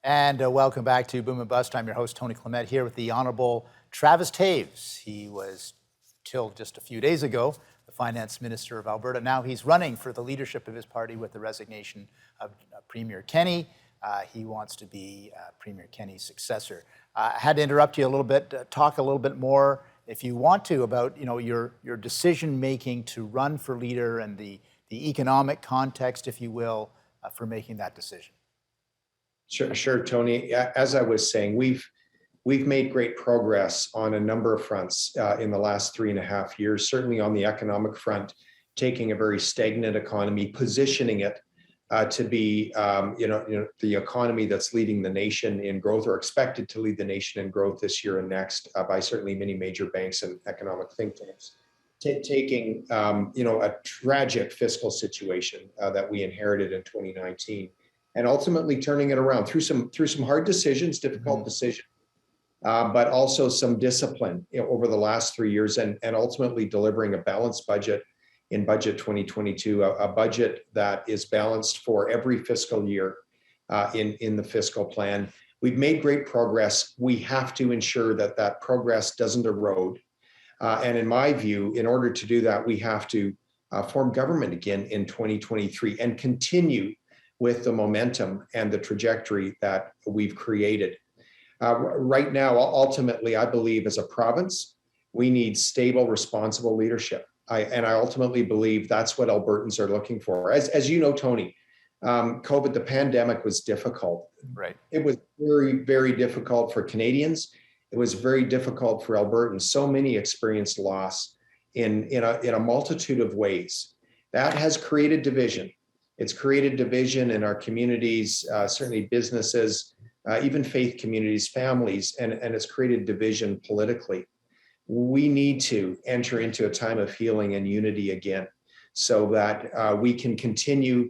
And welcome back to Boom and Bust. I'm your host, Tony Clement, here with the Honorable Travis Toews. He was, till just a few days ago, the Finance Minister of Alberta. Now he's running for the leadership of his party with the resignation of Premier Kenney. He wants to be Premier Kenney's successor. I had to interrupt you a little bit, talk a little bit more, if you want to, about your decision-making to run for leader and the economic context, if you will, for making that decision. Sure, Tony. As I was saying, we've made great progress on a number of fronts in the last 3.5 years. Certainly on the economic front, taking a very stagnant economy, positioning it to be, the economy that's leading the nation in growth, or expected to lead the nation in growth this year and next, by certainly many major banks and economic think tanks. Taking, a tragic fiscal situation that we inherited in 2019. And ultimately turning it around through some hard decisions, difficult decisions, but also some discipline over the last 3 years, and ultimately delivering a balanced budget in budget 2022, a budget that is balanced for every fiscal year in the fiscal plan. We've made great progress. We have to ensure that progress doesn't erode. And in my view, in order to do that, we have to form government again in 2023 and continue with the momentum and the trajectory that we've created. Right now, ultimately, I believe as a province, we need stable, responsible leadership. I ultimately believe that's what Albertans are looking for. As you know, Tony, COVID, the pandemic was difficult. Right. It was very, very difficult for Canadians. It was very difficult for Albertans. So many experienced loss in a multitude of ways. That has created division. It's created division in our communities, certainly businesses, even faith communities, families, and it's created division politically. We need to enter into a time of healing and unity again, so that we can continue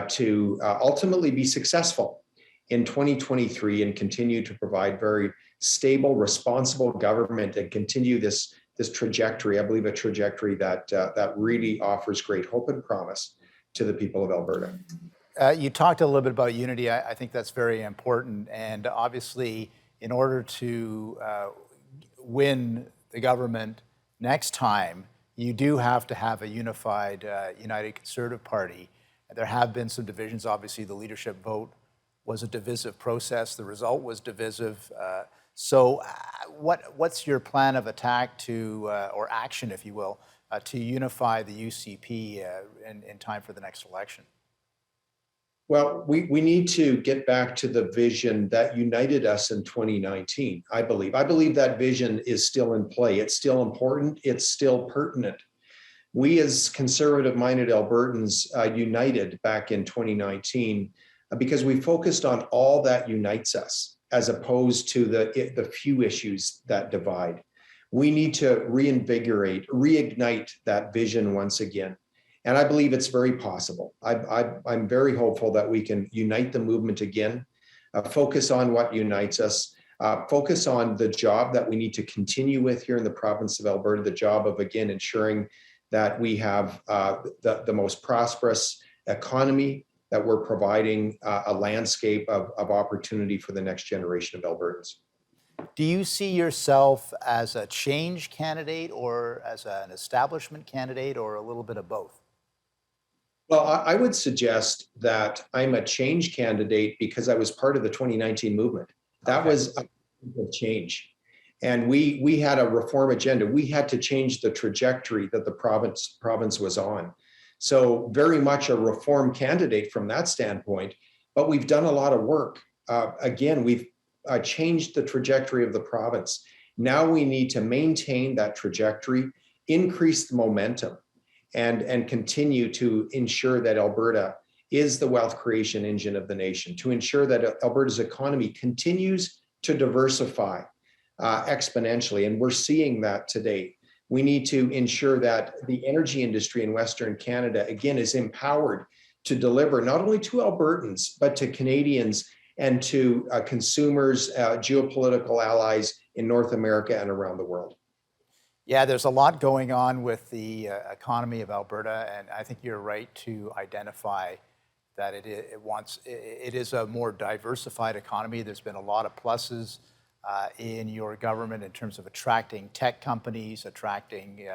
to ultimately be successful in 2023 and continue to provide very stable, responsible government and continue this trajectory. I believe a trajectory that really offers great hope and promise to the people of Alberta. You talked a little bit about unity. I think that's very important. And obviously, in order to win the government next time, you do have to have a unified, United Conservative Party. There have been some divisions. Obviously, the leadership vote was a divisive process. The result was divisive. So what's your plan of attack or action, if you will, to unify the UCP in time for the next election? Well, we need to get back to the vision that united us in 2019, I believe. I believe that vision is still in play. It's still important. It's still pertinent. We as conservative-minded Albertans united back in 2019 because we focused on all that unites us, as opposed to the few issues that divide. We need to reignite that vision once again. And I believe it's very possible. I'm very hopeful that we can unite the movement again, focus on what unites us, focus on the job that we need to continue with here in the province of Alberta, the job of, again, ensuring that we have the most prosperous economy, that we're providing a landscape of opportunity for the next generation of Albertans. Do you see yourself as a change candidate or as an establishment candidate, or a little bit of both? Well, I would suggest that I'm a change candidate because I was part of the 2019 movement. That was a change. And we had a reform agenda. We had to change the trajectory that the province was on. So very much a reform candidate from that standpoint, but we've done a lot of work. Again, we've changed the trajectory of the province. Now we need to maintain that trajectory, increase the momentum, and continue to ensure that Alberta is the wealth creation engine of the nation, to ensure that Alberta's economy continues to diversify exponentially. And we're seeing that today. We need to ensure that the energy industry in Western Canada, again, is empowered to deliver not only to Albertans, but to Canadians and to consumers, geopolitical allies in North America and around the world. Yeah, there's a lot going on with the economy of Alberta, and I think you're right to identify that it is a more diversified economy. There's been a lot of pluses in your government in terms of attracting tech companies, attracting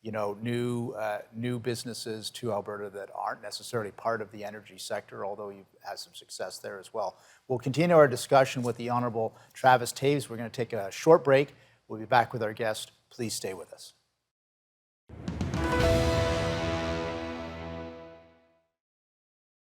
new businesses to Alberta that aren't necessarily part of the energy sector, although you've had some success there as well. We'll continue our discussion with the Honourable Travis Toews. We're going to take a short break. We'll be back with our guest. Please stay with us.